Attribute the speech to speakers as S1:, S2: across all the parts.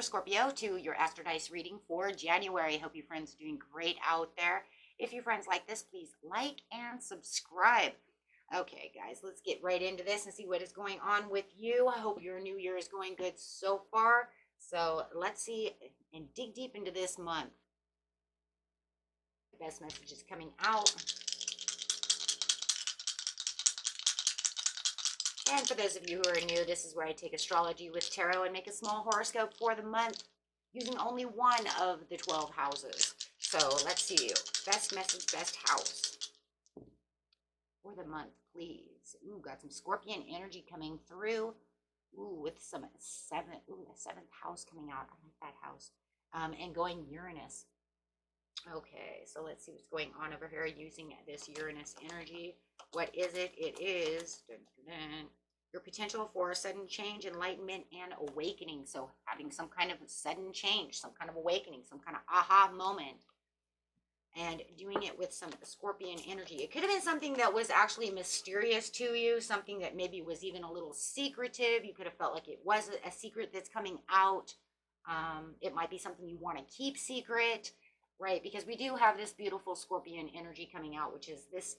S1: Scorpio, to your Astro Dice reading for January. Hope you friends are doing great out there. If you friends like this, please like and subscribe. Okay, guys, let's get right into this and see what is going on with you. I hope your new year is going good so far. So let's see and dig deep into this month. The best messages coming out. And for those of you who are new, this is where I take astrology with tarot and make a small horoscope for the month using only one of the 12 houses. So let's see. Best message, best house for the month, please. Ooh, got some Scorpion energy coming through. Ooh, with some the seventh house coming out. I like that house. And going Uranus. Okay, so let's see what's going on over here using this Uranus energy. What is it? It is your potential for a sudden change, enlightenment, and awakening. So having some kind of sudden change, some kind of awakening, some kind of aha moment, and doing it with some Scorpion energy. It could have been something that was actually mysterious to you, something that maybe was even a little secretive. You could have felt like it was a secret that's coming out. It might be something you want to keep secret, right? Because we do have this beautiful Scorpion energy coming out, which is this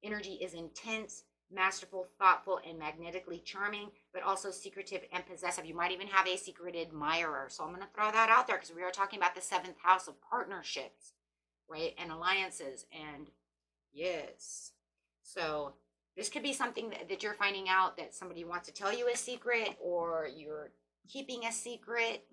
S1: energy is intense, masterful, thoughtful, and magnetically charming, but also secretive and possessive. You might even have a secret admirer. So I'm going to throw that out there because we are talking about the 7th house of partnerships, right? And alliances. And yes. So this could be something that you're finding out that somebody wants to tell you a secret, or you're keeping a secret.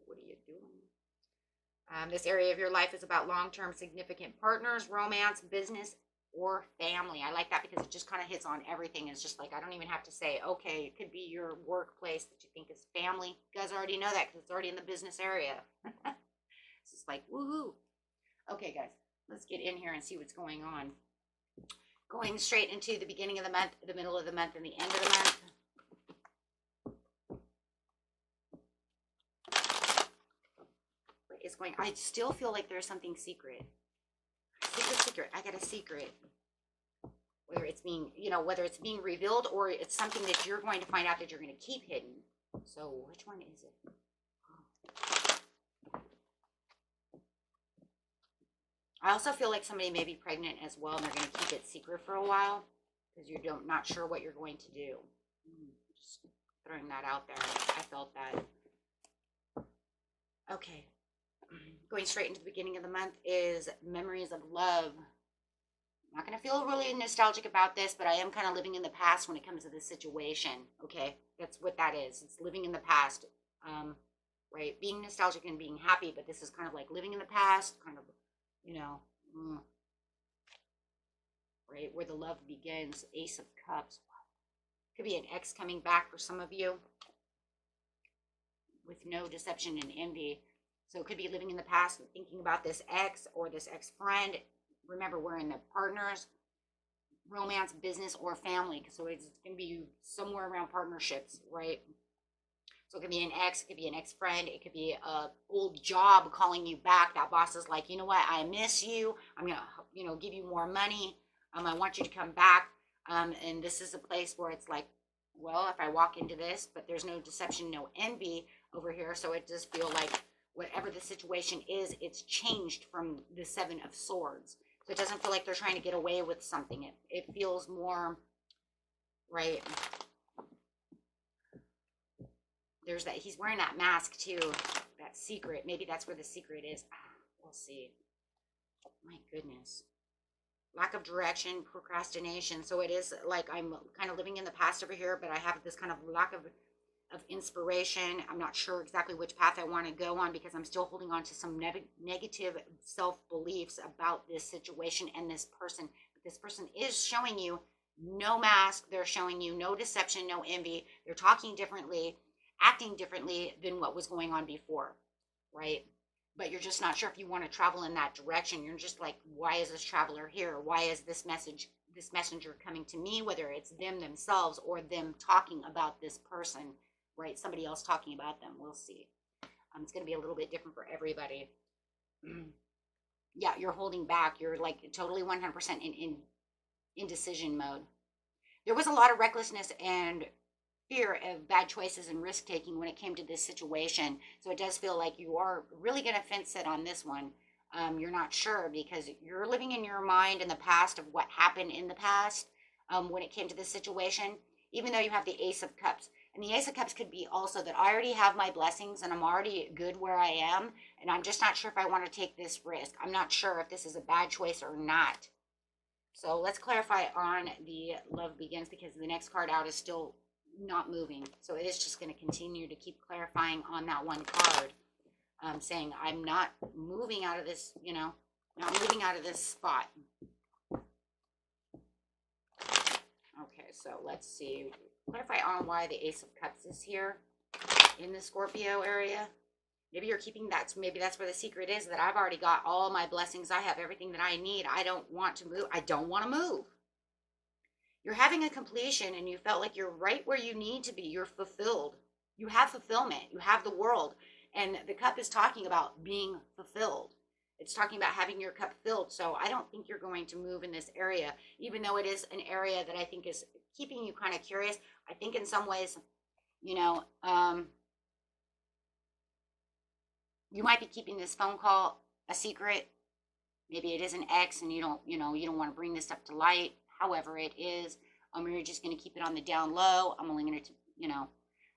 S1: What are you doing? This area of your life is about long-term significant partners, romance, business, or family. I like that because it just kind of hits on everything. It's just like, I don't even have to say, okay, it could be your workplace that you think is family. You guys already know that because it's already in the business area. It's just like, woohoo. Okay, guys, let's get in here and see what's going on. Going straight into the beginning of the month, the middle of the month, and the end of the month. What is going on? I still feel like there's something secret. Secret. I got a secret. Whether it's being, whether it's being revealed or it's something that you're going to find out that you're going to keep hidden. So which one is it? I also feel like somebody may be pregnant as well, and they're going to keep it secret for a while because you're not sure what you're going to do. Just throwing that out there. I felt that. Okay. Going straight into the beginning of the month is memories of love. I'm not going to feel really nostalgic about this, but I am kind of living in the past when it comes to this situation. Okay, that's what that is. It's living in the past, right? Being nostalgic and being happy, but this is kind of like living in the past, kind of, right? Where the love begins. Ace of Cups. Could be an ex coming back for some of you with no deception and envy. So it could be living in the past and thinking about this ex or this ex-friend. Remember, we're in the partners, romance, business, or family. So it's going to be somewhere around partnerships, right? So it could be an ex, it could be an ex-friend, it could be a old job calling you back. That boss is like, you know what, I miss you. I'm going to, give you more money. I want you to come back. And this is a place where it's like, well, if I walk into this, but there's no deception, no envy over here. So it does feel like, whatever the situation is, it's changed from the 7 of Swords. So it doesn't feel like they're trying to get away with something. It feels more, right? There's that, he's wearing that mask too, that secret. Maybe that's where the secret is. We'll see. My goodness. Lack of direction, procrastination. So it is like I'm kind of living in the past over here, but I have this kind of lack of inspiration. I'm not sure exactly which path I want to go on because I'm still holding on to some negative self-beliefs about this situation and this person. But this person is showing you no mask. They're showing you no deception, no envy. They're talking differently, acting differently than what was going on before, right? But you're just not sure if you want to travel in that direction. You're just like, why is this traveler here? Why is this messenger coming to me? Whether it's them themselves or them talking about this person, right? Somebody else talking about them. We'll see. It's going to be a little bit different for everybody. Yeah, you're holding back. You're like totally 100% in indecision mode. There was a lot of recklessness and fear of bad choices and risk taking when it came to this situation. So it does feel like you are really going to fence it on this one. You're not sure because you're living in your mind in the past of what happened in the past when it came to this situation, even though you have the Ace of Cups. And the Ace of Cups could be also that I already have my blessings and I'm already good where I am. And I'm just not sure if I want to take this risk. I'm not sure if this is a bad choice or not. So let's clarify on the Love Begins, because the next card out is still not moving. So it is just going to continue to keep clarifying on that one card, saying I'm not moving out of this, you know, not moving out of this spot. Okay, so let's see. Clarify on why the Ace of Cups is here in the Scorpio area. Maybe you're keeping that. Maybe that's where the secret is, that I've already got all my blessings. I have everything that I need. I don't want to move. I don't want to move. You're having a completion and you felt like you're right where you need to be. You're fulfilled. You have fulfillment. You have the world. And the cup is talking about being fulfilled. It's talking about having your cup filled. So I don't think you're going to move in this area, even though it is an area that I think is keeping you kind of curious. I think in some ways, you know, you might be keeping this phone call a secret. Maybe it is an ex and you don't want to bring this up to light. However it is, you're just going to keep it on the down low. I'm only going to,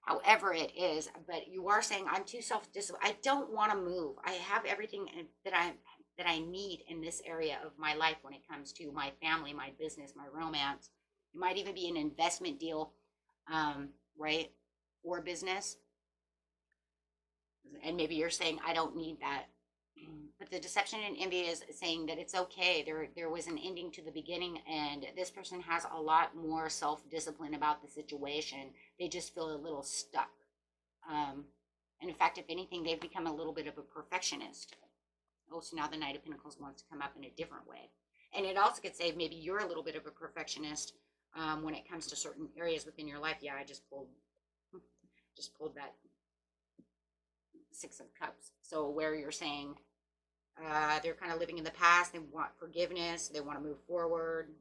S1: however it is. But you are saying, I'm too self-disciplined. I don't want to move. I have everything that I need in this area of my life when it comes to my family, my business, my romance. It might even be an investment deal, right? Or business. And maybe you're saying, I don't need that. But the deception and envy is saying that it's okay. There was an ending to the beginning, and this person has a lot more self-discipline about the situation. They just feel a little stuck. And in fact, if anything, they've become a little bit of a perfectionist. Oh, so now the Knight of Pentacles wants to come up in a different way. And it also could say maybe you're a little bit of a perfectionist when it comes to certain areas within your life. Yeah, I just pulled that Six of Cups. So where you're saying they're kind of living in the past, they want forgiveness, they want to move forward,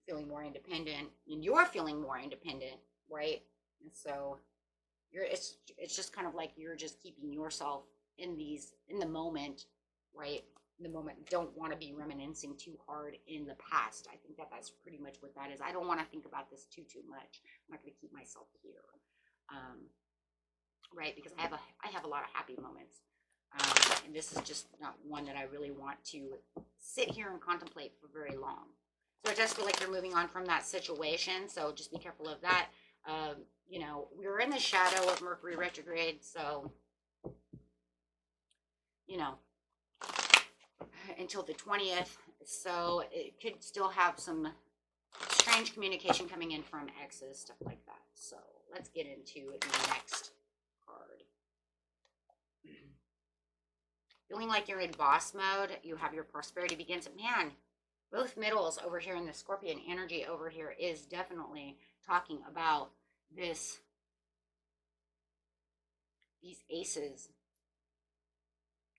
S1: feeling more independent, and you're feeling more independent, right? And so it's just kind of like you're just keeping yourself in the moment, right? In the moment, don't want to be reminiscing too hard in the past. I think that's pretty much what that is. I don't want to think about this too much. I'm not going to keep myself here. Right, because I have a lot of happy moments, and this is just not one that I really want to sit here and contemplate for very long. So I just feel like you're moving on from that situation, so just be careful of that. We're in the shadow of Mercury retrograde, so until the 20th, so it could still have some strange communication coming in from exes, stuff like that. So let's get into the next card. Feeling like you're in boss mode, you have your prosperity begins. Man, both middles over here in the Scorpion energy over here is definitely talking about these aces.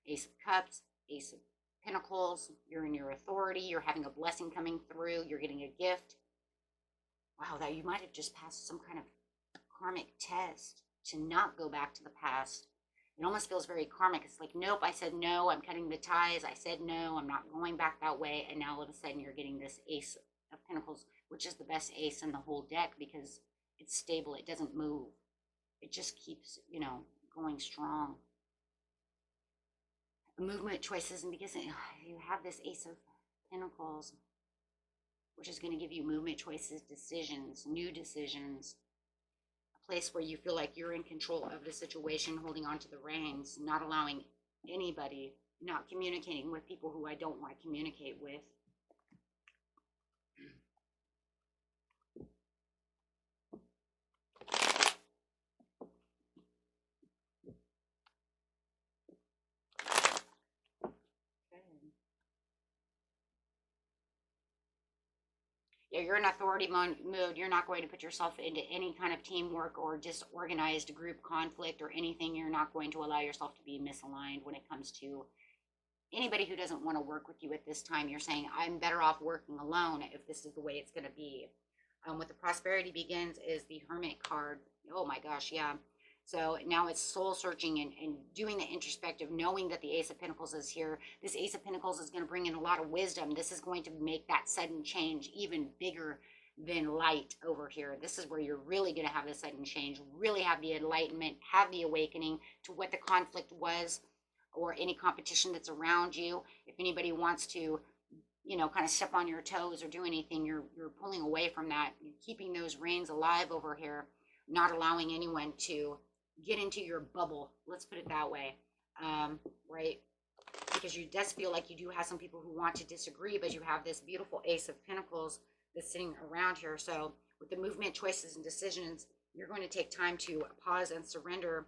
S1: Ace of Cups, Ace of Pentacles. You're in your authority. You're having a blessing coming through. You're getting a gift. Wow, that you might have just passed some kind of karmic test to not go back to the past. It almost feels very karmic. It's like, nope, I said no, I'm cutting the ties. I said no, I'm not going back that way. And now all of a sudden you're getting this Ace of Pentacles, which is the best ace in the whole deck because it's stable. It doesn't move. It just keeps, going strong. Movement choices, and because you have this Ace of Pentacles, which is going to give you movement choices, decisions, new decisions, place where you feel like you're in control of the situation, holding on to the reins, not allowing anybody, not communicating with people who I don't want to communicate with. Yeah, you're in authority mode. You're not going to put yourself into any kind of teamwork or disorganized group conflict or anything. You're not going to allow yourself to be misaligned when it comes to anybody who doesn't want to work with you at this time. You're saying, I'm better off working alone if this is the way it's going to be. With the prosperity begins is the Hermit card. Oh my gosh, yeah. So now it's soul searching and doing the introspective, knowing that the Ace of Pentacles is here. This Ace of Pentacles is going to bring in a lot of wisdom. This is going to make that sudden change even bigger than light over here. This is where you're really going to have the sudden change, really have the enlightenment, have the awakening to what the conflict was, or any competition that's around you. If anybody wants to, you know, kind of step on your toes or do anything, you're pulling away from that. You're keeping those reins alive over here, not allowing anyone to get into your bubble. Let's put it that way, right? Because you just feel like you do have some people who want to disagree, but you have this beautiful Ace of Pentacles that's sitting around here. So with the movement, choices, and decisions, you're going to take time to pause and surrender,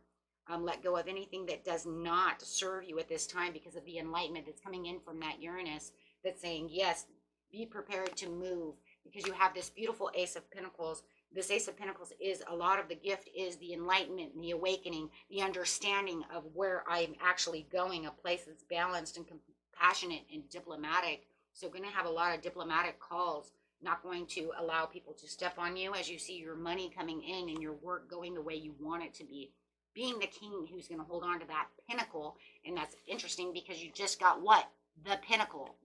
S1: let go of anything that does not serve you at this time because of the enlightenment that's coming in from that Uranus that's saying, yes, be prepared to move, because you have this beautiful Ace of Pentacles. This Ace of Pentacles is a lot of the gift is the enlightenment, the awakening, the understanding of where I'm actually going, a place that's balanced and compassionate and diplomatic. So going to have a lot of diplomatic calls, not going to allow people to step on you as you see your money coming in and your work going the way you want it to be. Being the king who's going to hold on to that pinnacle. And that's interesting because you just got what? The pinnacle.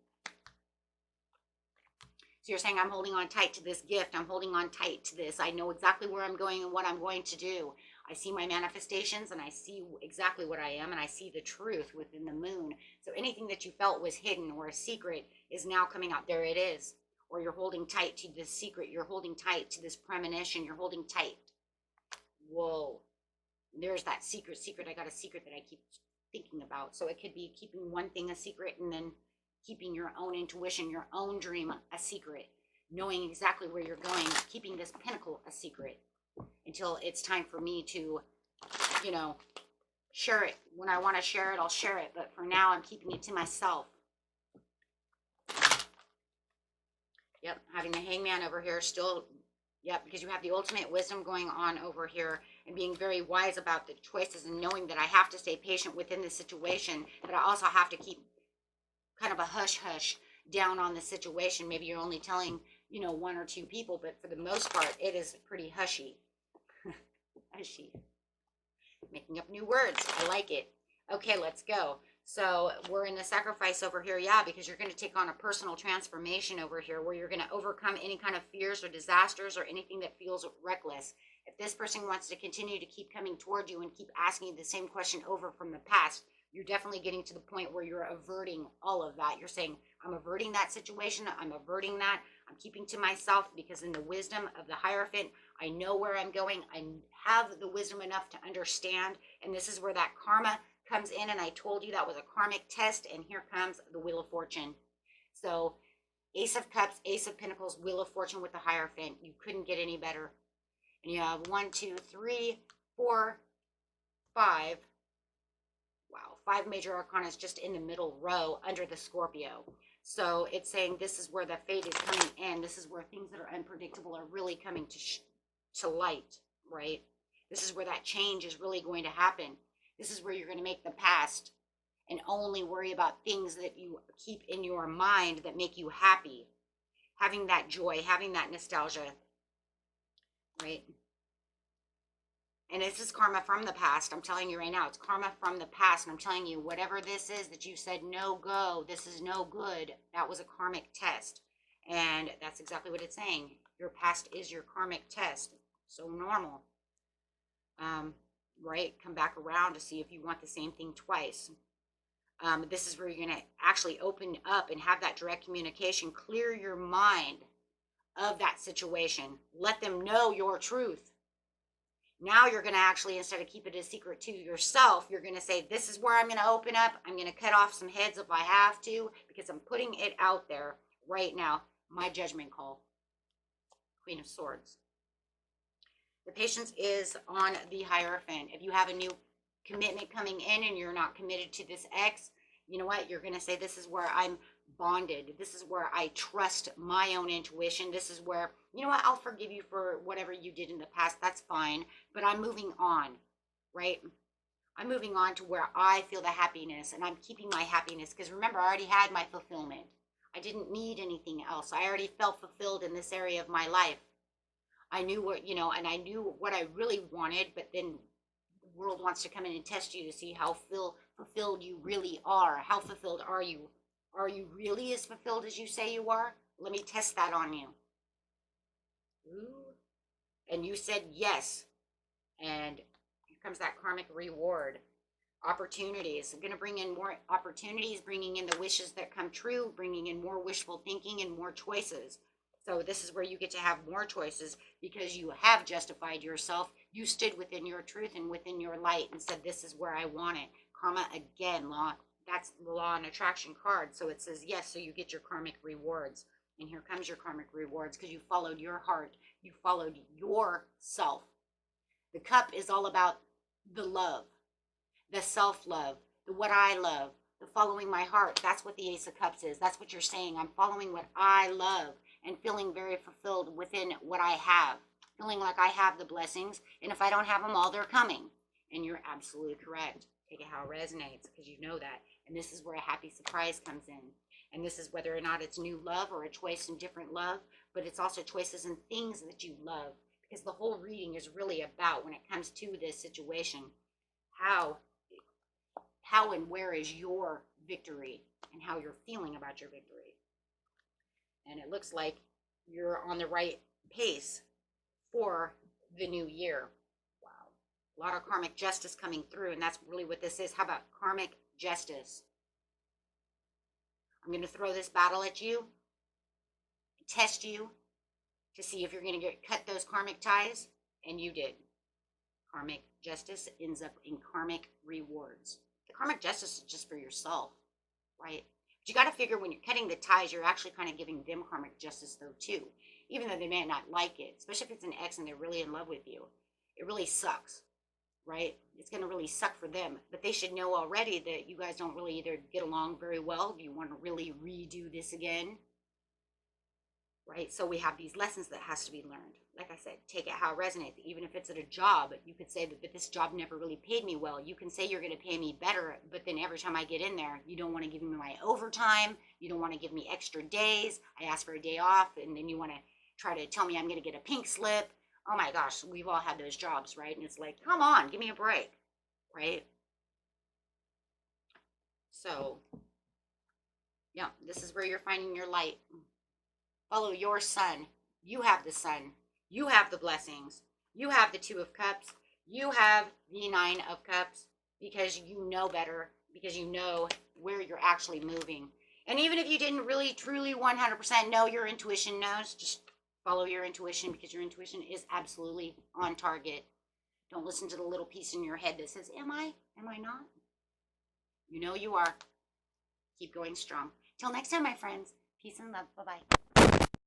S1: So you're saying, I'm holding on tight to this gift. I'm holding on tight to this. I know exactly where I'm going and what I'm going to do. I see my manifestations and I see exactly what I am, and I see the truth within the moon. So anything that you felt was hidden or a secret is now coming out. There it is. Or you're holding tight to this secret. You're holding tight to this premonition. You're holding tight. Whoa. There's that secret. I got a secret that I keep thinking about. So it could be keeping one thing a secret and then keeping your own intuition, your own dream a secret, knowing exactly where you're going, keeping this pinnacle a secret until it's time for me to, you know, share it. When I want to share it, I'll share it. But for now, I'm keeping it to myself. Yep, having the Hangman over here still, yep, because you have the ultimate wisdom going on over here and being very wise about the choices and knowing that I have to stay patient within the situation, but I also have to keep kind of a hush-hush down on the situation. Maybe you're only telling, you know, one or two people, but for the most part, it is pretty hushy. Hushy. Making up new words. I like it. Okay, let's go. So we're in the sacrifice over here, yeah, because you're going to take on a personal transformation over here where you're going to overcome any kind of fears or disasters or anything that feels reckless. If this person wants to continue to keep coming toward you and keep asking you the same question over from the past, you're definitely getting to the point where you're averting all of that. You're saying, I'm averting that situation. I'm averting that. I'm keeping to myself because in the wisdom of the Hierophant, I know where I'm going. I have the wisdom enough to understand. And this is where that karma comes in. And I told you that was a karmic test. And here comes the Wheel of Fortune. So Ace of Cups, Ace of Pentacles, Wheel of Fortune with the Hierophant. You couldn't get any better. And you have 1, 2, 3, 4, 5. Wow, 5 major arcanas just in the middle row under the Scorpio. So it's saying this is where the fate is coming in. This is where things that are unpredictable are really coming to light, right? This is where that change is really going to happen. This is where you're going to make the past and only worry about things that you keep in your mind that make you happy. Having that joy, having that nostalgia, right? And this is karma from the past. I'm telling you right now, it's karma from the past. And I'm telling you, whatever this is that you said, no go, this is no good, that was a karmic test. And that's exactly what it's saying. Your past is your karmic test. So normal. Right? Come back around to see if you want the same thing twice. This is where you're going to actually open up and have that direct communication. Clear your mind of that situation. Let them know your truth. Now you're going to actually, instead of keep it a secret to yourself, you're going to say, this is where I'm going to open up. I'm going to cut off some heads if I have to, because I'm putting it out there right now. My judgment call. Queen of Swords. The patience is on the Hierophant. If you have a new commitment coming in and you're not committed to this ex, you know what? You're going to say, this is where I'm bonded. This is where I trust my own intuition. This is where, you know what? I'll forgive you for whatever you did in the past. That's fine. But I'm moving on, right? I'm moving on to where I feel the happiness, and I'm keeping my happiness. Because remember, I already had my fulfillment. I didn't need anything else. I already felt fulfilled in this area of my life. I knew what, you know, and I knew what I really wanted, but then the world wants to come in and test you to see how fulfilled you really are. How fulfilled are you? Are you really as fulfilled as you say you are? Let me test that on you. Ooh. And you said yes. And here comes that karmic reward. Opportunities. I'm going to bring in more opportunities, bringing in the wishes that come true, bringing in more wishful thinking and more choices. So this is where you get to have more choices because you have justified yourself. You stood within your truth and within your light and said, this is where I want it. Karma, again, law. That's the law and attraction card. So it says yes, so you get your karmic rewards. And here comes your karmic rewards because you followed your heart. You followed yourself. The cup is all about the love, the self-love, the what I love, the following my heart. That's what the Ace of Cups is. That's what you're saying. I'm following what I love and feeling very fulfilled within what I have, feeling like I have the blessings. And if I don't have them all, they're coming. And you're absolutely correct. Take it how it resonates because you know that. And this is where a happy surprise comes in. And this is whether or not it's new love or a choice in different love, but it's also choices in things that you love. Because the whole reading is really about, when it comes to this situation, how and where is your victory and how you're feeling about your victory. And it looks like you're on the right pace for the new year. Wow. A lot of karmic justice coming through, and that's really what this is. How about karmic justice? I'm going to throw this battle at you, test you to see if you're going to cut those karmic ties, and you did. Karmic justice ends up in karmic rewards. The karmic justice is just for yourself, right? But you got to figure when you're cutting the ties, you're actually kind of giving them karmic justice though too, even though they may not like it, especially if it's an ex and they're really in love with you. It really sucks, right? It's going to really suck for them, but they should know already that you guys don't really either get along very well. Do you want to really redo this again? Right? So we have these lessons that has to be learned. Like I said, take it how it resonates. Even if it's at a job, you could say that, but this job never really paid me well. You can say you're going to pay me better, but then every time I get in there, you don't want to give me my overtime. You don't want to give me extra days. I ask for a day off, and then you want to try to tell me I'm going to get a pink slip. Oh my gosh, we've all had those jobs, right? And it's like, come on, give me a break, right? So, yeah, this is where you're finding your light. Follow your sun. You have the sun. You have the blessings. You have the Two of Cups. You have the Nine of Cups because you know better, because you know where you're actually moving. And even if you didn't really, truly 100% know, your intuition knows, just follow your intuition because your intuition is absolutely on target. Don't listen to the little piece in your head that says, am I? Am I not? You know you are. Keep going strong. Till next time, my friends. Peace and love. Bye-bye.